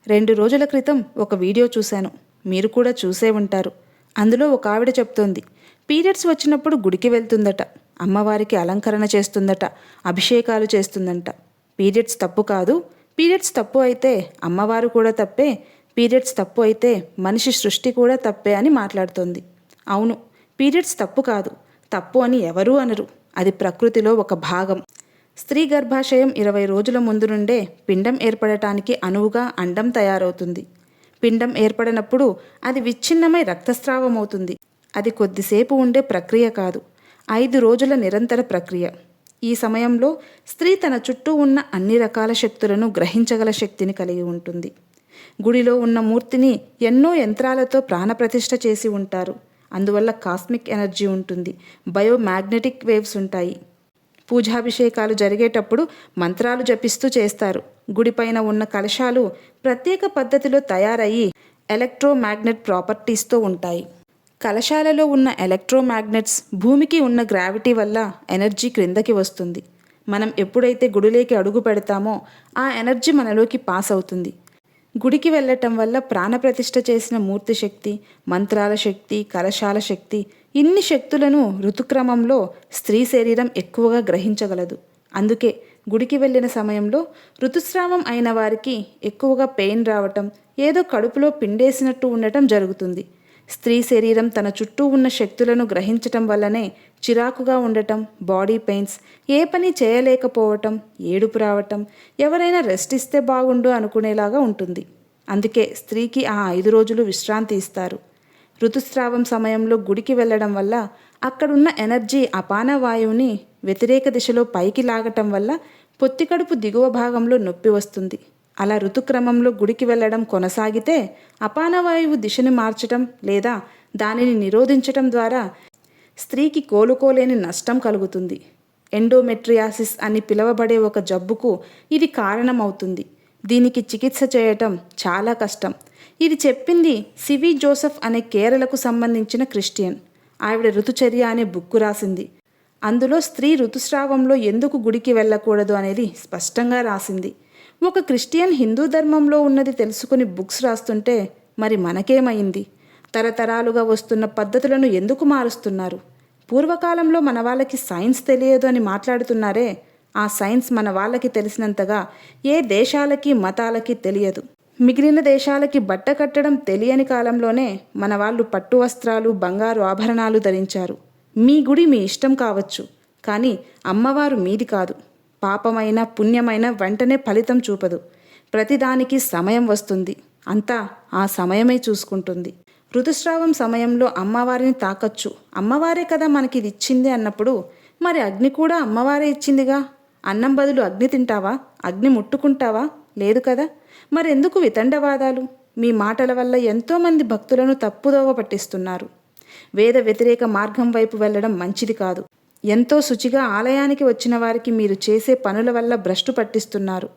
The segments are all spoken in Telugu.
2 రోజుల క్రితం ఒక వీడియో చూశాను. మీరు కూడా చూసే ఉంటారు. అందులో ఒక ఆవిడ చెప్తోంది, పీరియడ్స్ వచ్చినప్పుడు గుడికి వెళ్తుందట, అమ్మవారికి అలంకరణ చేస్తుందట, అభిషేకాలు చేస్తుందంట. పీరియడ్స్ తప్పు కాదు, పీరియడ్స్ తప్పు అయితే అమ్మవారు కూడా తప్పే, పీరియడ్స్ తప్పు అయితే మనిషి సృష్టి కూడా తప్పే అని మాట్లాడుతోంది. అవును, పీరియడ్స్ తప్పు కాదు, తప్పు అని ఎవరూ అనరు. అది ప్రకృతిలో ఒక భాగం. స్త్రీ గర్భాశయం 20 రోజుల ముందు నుండే పిండం ఏర్పడటానికి అనువుగా అండం తయారవుతుంది. పిండం ఏర్పడినప్పుడు అది విచ్ఛిన్నమై రక్తస్రావమవుతుంది. అది కొద్దిసేపు ఉండే ప్రక్రియ కాదు, 5 రోజుల నిరంతర ప్రక్రియ. ఈ సమయంలో స్త్రీ తన చుట్టూ ఉన్న అన్ని రకాల శక్తులను గ్రహించగల శక్తిని కలిగి ఉంటుంది. గుడిలో ఉన్న మూర్తిని ఎన్నో యంత్రాలతో ప్రాణప్రతిష్ఠ చేసి ఉంటారు. అందువల్ల కాస్మిక్ ఎనర్జీ ఉంటుంది, బయోమాగ్నెటిక్ వేవ్స్ ఉంటాయి. పూజాభిషేకాలు జరిగేటప్పుడు మంత్రాలు జపిస్తూ చేస్తారు. గుడిపైన ఉన్న కలశాలు ప్రత్యేక పద్ధతిలో తయారయ్యి ఎలక్ట్రోమాగ్నెట్ ప్రాపర్టీస్తో ఉంటాయి. కలశాలలో ఉన్న ఎలక్ట్రోమాగ్నెట్స్ భూమికి ఉన్న గ్రావిటీ వల్ల ఎనర్జీ క్రిందకి వస్తుంది. మనం ఎప్పుడైతే గుడిలోకి అడుగు పెడతామో ఆ ఎనర్జీ మనలోకి పాస్ అవుతుంది. గుడికి వెళ్ళటం వల్ల ప్రాణప్రతిష్ఠ చేసిన మూర్తి శక్తి, మంత్రాల శక్తి, కలశాల శక్తి, ఇన్ని శక్తులను ఋతుక్రమంలో స్త్రీ శరీరం ఎక్కువగా గ్రహించగలదు. అందుకే గుడికి వెళ్ళిన సమయంలో ఋతుస్రావం అయిన వారికి ఎక్కువగా పెయిన్ రావటం, ఏదో కడుపులో పిండేసినట్టు ఉండటం జరుగుతుంది. స్త్రీ శరీరం తన చుట్టూ ఉన్న శక్తులను గ్రహించటం వల్లనే చిరాకుగా ఉండటం, బాడీ పెయిన్స్, ఏ పని చేయలేకపోవటం, ఏడుపు రావటం, ఎవరైనా రెస్ట్ ఇస్తే బాగుండు అనుకునేలాగా ఉంటుంది. అందుకే స్త్రీకి ఆ 5 రోజులు విశ్రాంతి ఇస్తారు. ఋతుస్రావం సమయంలో గుడికి వెళ్ళడం వల్ల అక్కడున్న ఎనర్జీ అపాన వాయువుని వ్యతిరేక దిశలో పైకి లాగటం వల్ల పొత్తికడుపు దిగువ భాగంలో నొప్పి వస్తుంది. అలా ఋతుక్రమంలో గుడికి వెళ్ళడం కొనసాగితే అపానవాయువు దిశని మార్చటం లేదా దానిని నిరోధించటం ద్వారా స్త్రీకి కోలుకోలేని నష్టం కలుగుతుంది. ఎండోమెట్రియాసిస్ అని పిలువబడే ఒక జబ్బుకు ఇది కారణమవుతుంది. దీనికి చికిత్స చేయటం చాలా కష్టం. ఇది చెప్పింది సివి జోసెఫ్ అనే కేరళకు సంబంధించిన క్రిస్టియన్. ఆవిడ ఋతుచర్య అనే బుక్కు రాసింది. అందులో స్త్రీ ఋతుస్రావంలో ఎందుకు గుడికి వెళ్ళకూడదు అనేది స్పష్టంగా రాసింది. ఒక క్రిస్టియన్ హిందూ ధర్మంలో ఉన్నది తెలుసుకుని బుక్స్ రాస్తుంటే మరి మనకేమైంది? తరతరాలుగా వస్తున్న పద్ధతులను ఎందుకు మారుస్తున్నారు? పూర్వకాలంలో మన వాళ్ళకి సైన్స్ తెలియదు అని మాట్లాడుతున్నారే, ఆ సైన్స్ మన వాళ్ళకి తెలిసినంతగా ఏ దేశాలకి మతాలకి తెలియదు. మిగిలిన దేశాలకి బట్ట కట్టడం తెలియని కాలంలోనే మన వాళ్ళు పట్టు వస్త్రాలు, బంగారు ఆభరణాలు ధరించారు. మీ గుడి మీ ఇష్టం కావచ్చు, కానీ అమ్మవారు మీది కాదు. పాపమైన పుణ్యమైన వెంటనే ఫలితం చూపదు. ప్రతిదానికి సమయం వస్తుంది, అంతా ఆ సమయమే చూసుకుంటుంది. ఋతుస్రావం సమయంలో అమ్మవారిని తాకచ్చు, అమ్మవారే కదా మనకి ఇది ఇచ్చింది అన్నప్పుడు మరి అగ్ని కూడా అమ్మవారే ఇచ్చిందిగా. అన్నం బదులు అగ్ని తింటావా? అగ్ని ముట్టుకుంటావా? లేదు కదా. మరెందుకు వితండవాదాలు? మీ మాటల వల్ల ఎంతోమంది భక్తులను తప్పుదోవ పట్టిస్తున్నారు. వేద వ్యతిరేక మార్గం వైపు వెళ్ళడం మంచిది కాదు. ఎంతో శుచిగా ఆలయానికి వచ్చిన వారికి మీరు చేసే పనుల వల్ల భ్రష్టు పట్టిస్తున్నారు.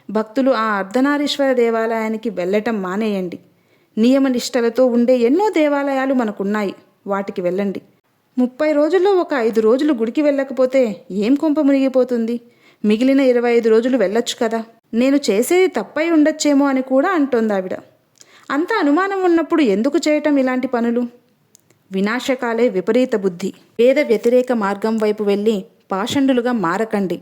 భక్తులు ఆ అర్ధనారీశ్వర దేవాలయానికి వెళ్ళటం మానేయండి. నియమనిష్టలతో ఉండే ఎన్నో దేవాలయాలు మనకున్నాయి, వాటికి వెళ్ళండి. 30 రోజుల్లో ఒక 5 రోజులు గుడికి వెళ్ళకపోతే ఏం కొంప మునిగిపోతుంది? మిగిలిన 25 రోజులు వెళ్ళొచ్చు కదా. నేను చేసేది తప్పై ఉండొచ్చేమో అని కూడా అంటోంది ఆవిడ. అంత అనుమానం ఉన్నప్పుడు ఎందుకు చేయటం ఇలాంటి పనులు? వినాశకాలే విపరీత బుద్ధి. వేద వ్యతిరేక మార్గం వైపు వెళ్ళి పాషండులుగా మారకండి.